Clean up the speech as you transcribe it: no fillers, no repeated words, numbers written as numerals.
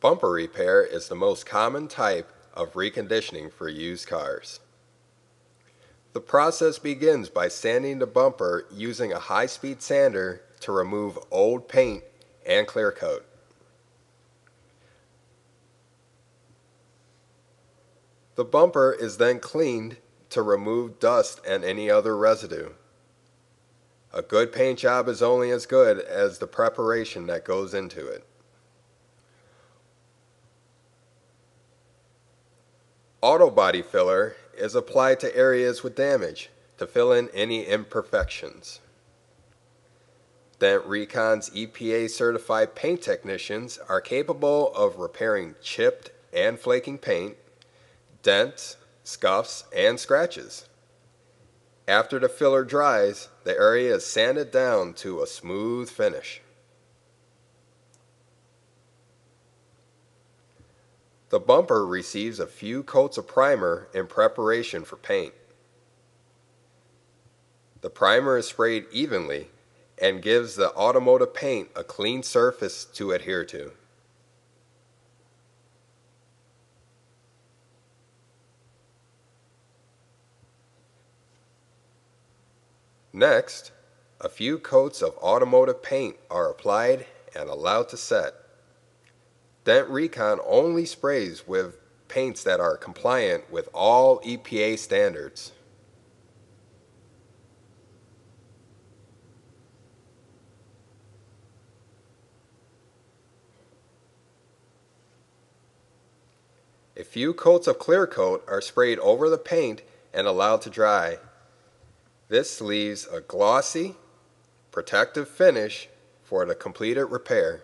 Bumper repair is the most common type of reconditioning for used cars. The process begins by sanding the bumper using a high-speed sander to remove old paint and clear coat. The bumper is then cleaned to remove dust and any other residue. A good paint job is only as good as the preparation that goes into it. Auto body filler is applied to areas with damage to fill in any imperfections. Dent Recon's EPA certified paint technicians are capable of repairing chipped and flaking paint, dents, scuffs, and scratches. After the filler dries, the area is sanded down to a smooth finish. The bumper receives a few coats of primer in preparation for paint. The primer is sprayed evenly and gives the automotive paint a clean surface to adhere to. Next, a few coats of automotive paint are applied and allowed to set. Dent Recon only sprays with paints that are compliant with all EPA standards. A few coats of clear coat are sprayed over the paint and allowed to dry. This leaves a glossy, protective finish for the completed repair.